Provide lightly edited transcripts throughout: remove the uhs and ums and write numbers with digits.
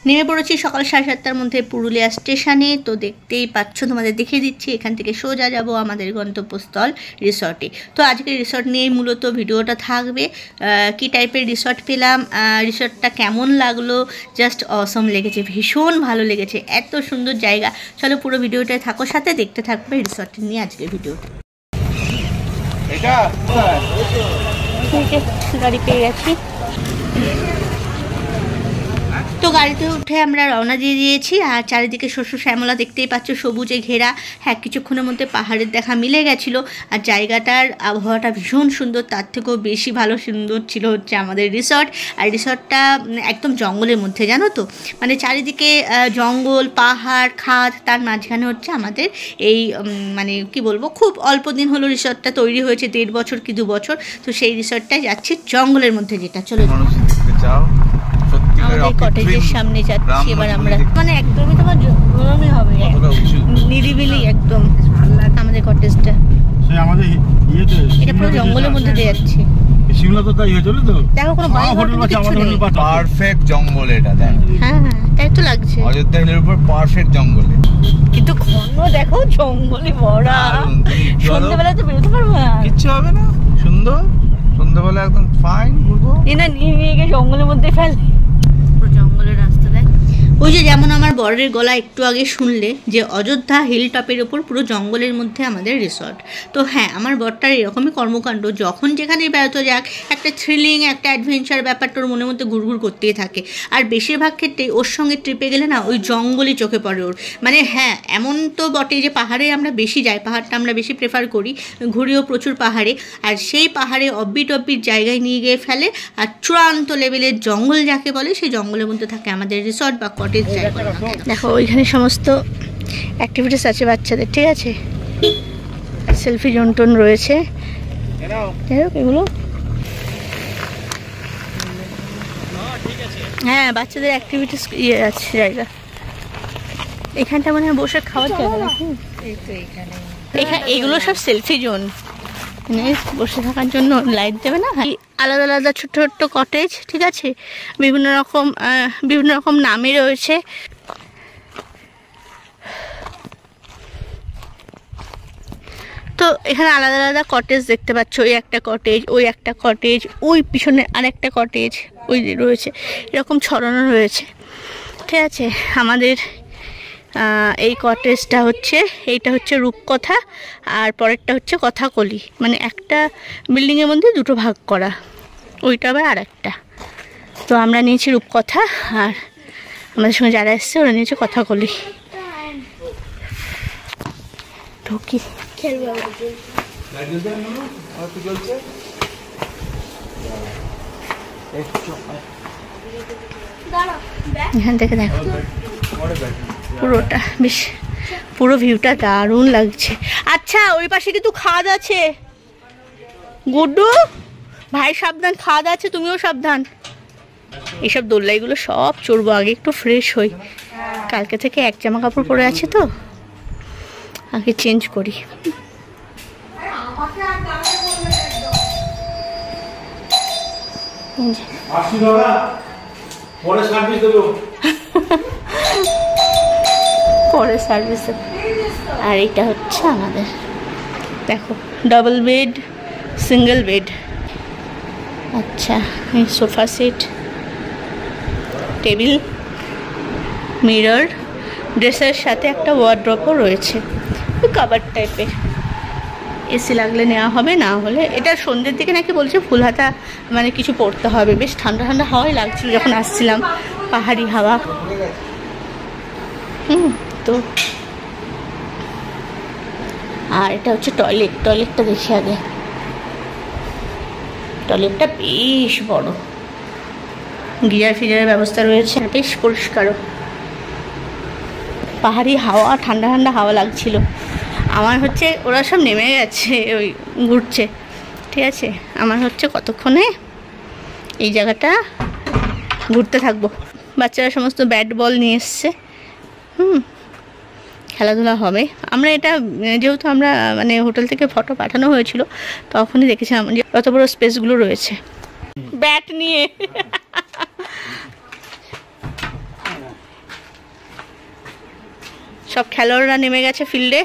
নেমে পড়েছি সকাল 7:30টার মধ্যে পুরুলিয়া স্টেশনে। তো দেখতেই পাচ্ছ, তোমাদের দেখিয়ে দিচ্ছি, এখান থেকে সোজা যাব আমাদের গন্তব্যস্থল রিসর্টে। তো আজকে রিসর্ট নিয়েই মূলত ভিডিওটা থাকবে। কি টাইপের রিসর্ট পেলাম, রিসর্টটা কেমন লাগলো, জাস্ট অসম লেগেছে, ভীষণ ভালো লেগেছে, এত সুন্দর জায়গা। চলো পুরো ভিডিওটায় থাকো, সাথে দেখতে থাকবে রিসর্ট নিয়ে আজকের ভিডিওটা। গাড়ি পেয়ে গেছি, তো গাড়িতে উঠে আমরা রওনা দিয়ে দিয়েছি। আর চারিদিকে শস্য শ্যামলা দেখতেই পাচ্ছ, সবুজে ঘেরা। হ্যাঁ, কিছুক্ষণের মধ্যে পাহাড়ের দেখা মিলে গেছিলো। আর জায়গাটার আবহাওয়াটা ভীষণ সুন্দর, তার থেকেও বেশি ভালো সুন্দর ছিল হচ্ছে আমাদের রিসর্ট। আর রিসর্টটা একদম জঙ্গলের মধ্যে, জানো তো, মানে চারিদিকে জঙ্গল, পাহাড়, খাদ, তার মাঝখানে হচ্ছে আমাদের এই মানে কি বলবো, খুব অল্প দিন হলো রিসর্টটা তৈরি হয়েছে, 1.5 বছর কি 2 বছর। তো সেই রিসর্টটায় যাচ্ছি জঙ্গলের মধ্যে, যেটা চলে আমাদের কটেজের সামনে যাচ্ছি এবার আমরা। মানে একদমই তোমার গরমই হবে, নিরিবিলি একদম আমাদের কটেজটা। এটা পুরো জঙ্গলের মধ্যে দিয়ে যাচ্ছি। দেখো কোনো পারফেক্ট জঙ্গল এটা, দেখ। হ্যাঁ হ্যাঁ, তাই তো লাগছে, অযোধ্যা হিলের উপর পারফেক্ট জঙ্গলে। কিন্তু ঘন দেখো, জঙ্গলে ভরা। সন্ধ্যাবেলা তো বেরোতে পারবো না, কিচ্ছু হবে না, সুন্দর সন্ধ্যাবেলা একদম ফাইন ঘুরবো। না নিয়ে গিয়ে জঙ্গলের মধ্যে ফেলে, জঙ্গলের রাস্তা দেখ। ওই যে যেমন আমার বরের গলা একটু আগে শুনলে, যে অযোধ্যা হিল টপের ওপর পুরো জঙ্গলের মধ্যে আমাদের রিসর্ট। তো হ্যাঁ, আমার বরটার এরকমই কর্মকাণ্ড, যখন যেখানে বেড়াতে যাক, একটা থ্রিলিং, একটা অ্যাডভেঞ্চার ব্যাপারটা ওর মনের মধ্যে ঘুরঘুর করতেই থাকে। আর বেশিরভাগ ক্ষেত্রে ওর সঙ্গে ট্রিপে গেলে না, ওই জঙ্গলই চোখে পড়ে ওর। মানে হ্যাঁ, এমন তো বটে যে পাহাড়ে আমরা বেশি যাই, পাহাড়টা আমরা বেশি প্রেফার করি, ঘুরিও প্রচুর পাহাড়ে। আর সেই পাহাড়ে অব্বিট জায়গায় নিয়ে গিয়ে ফেলে। আর চূড়ান্ত লেভেলের জঙ্গল যাকে বলে, সেই জঙ্গলের মধ্যে থাকে আমাদের রিসর্ট বা কটেজ। দেখো ওইখানে সমস্ত অ্যাক্টিভিটিস আছে বাচ্চাদের, ঠিক আছে, সেলফি জোন টোন রয়েছে, এগুলো। হ্যাঁ, বাচ্চাদের অ্যাক্টিভিটিস ইয়ে আছে জায়গা। এখানটা মানে বসে খাওয়ার জায়গা, এখানে এগুলো সব সেলফি জোন, মানে বসে থাকার জন্য লাইট দেবে না। আলাদা আলাদা ছোট্ট ছোট্ট কটেজ, ঠিক আছে, বিভিন্ন রকম নামে রয়েছে। তো এখানে আলাদা আলাদা কটেজ দেখতে পাচ্ছ, ওই একটা কটেজ, ওই একটা কটেজ, ওই পিছনে আরেকটা কটেজ ওই রয়েছে, এরকম ছড়ানো রয়েছে, ঠিক আছে। আমাদের এই কটেজটা হচ্ছে, এইটা হচ্ছে রূপকথা, আর পরেরটা হচ্ছে কথাকলি, মানে একটা বিল্ডিংয়ের মধ্যে দুটো ভাগ করা, ওইটা আবার আর একটা। তো আমরা নিয়েছি রূপকথা, আর আমাদের সঙ্গে যারা এসছে ওরা নিয়েছে কথাকলি। ঢুকি, এখান থেকে দেখো পুরোটা, বেশ পুরো ভিউটা দারুণ লাগছে। আচ্ছা, ওই পাশে কিন্তু খাদ আছে, গুড্ডু ভাই সাবধান, খাদ আছে, তুমিও সাবধান। এইসব দোল্লাইগুলো সব চড়বো, আগে একটু ফ্রেশ হই, কালকে থেকে এক জামা কাপড় পরে আছে তো, আগে চেঞ্জ করি। পরে সার্ভিস। আর এটা হচ্ছে আমাদের, দেখো, ডাবল বেড, সিঙ্গেল বেড। আচ্ছা, এই সোফা সেট, টেবিল, মিরর, ড্রেসের সাথে একটা ওয়ার্ড্রপও রয়েছে, কাভার টাইপের। এসি লাগলে নেওয়া হবে, না হলে এটা সন্ধ্যের দিকে নাকি বলছে ফুল হাতা মানে কিছু পরতে হবে। বেশ ঠান্ডা ঠান্ডা হাওয়াই লাগছিল যখন আসছিলাম, পাহাড়ি হাওয়া। তো আর এটা হচ্ছে টয়লেট, টয়লেটটা দেখি আগে। টয়লেটটা বেশ বড়, গিজার ফিজারের ব্যবস্থা রয়েছে, বেশ পরিষ্কারও। পাহাড়ি হাওয়া, ঠান্ডা ঠান্ডা হাওয়া লাগছিল। আমার হচ্ছে ওরা সব নেমে গেছে, ওই ঘুরছে, ঠিক আছে। আমার হচ্ছে কতক্ষণে এই জায়গাটা ঘুরতে থাকবো। বাচ্চারা সমস্ত ব্যাট বল নিয়ে এসছে, খেলাধুলা হবে। আমরা এটা যেহেতু আমরা মানে হোটেল থেকে ফটো পাঠানো হয়েছিল, তখনই দেখেছিলাম যে কত বড় স্পেসগুলো রয়েছে ব্যাট নিয়ে। সব খেলোয়াড়রা নেমে গেছে ফিল্ডে।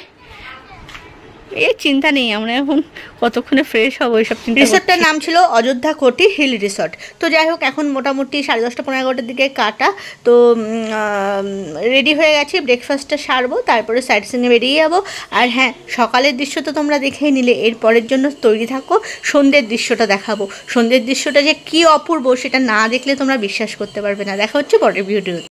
এই চিন্তা নেই, আমরা এখন কতক্ষণে ফ্রেশ হবো এইসব চিন্তা। রিসর্টটার নাম ছিল অযোধ্যা কোটি হিল রিসর্ট। তো যাই হোক, এখন মোটামুটি 10:30 15টার দিকে কাটা। তো রেডি হয়ে গেছি, ব্রেকফাস্টটা সারবো, তারপরে সাইট সিনে বেরিয়ে যাবো। আর হ্যাঁ, সকালের দৃশ্য তো তোমরা দেখেই নিলে, এর পরের জন্য তৈরি থাকো, সন্ধ্যের দৃশ্যটা দেখাবো। সন্ধ্যের দৃশ্যটা যে কী অপূর্ব সেটা না দেখলে তোমরা বিশ্বাস করতে পারবে না। দেখা হচ্ছে পরের ভিডিও।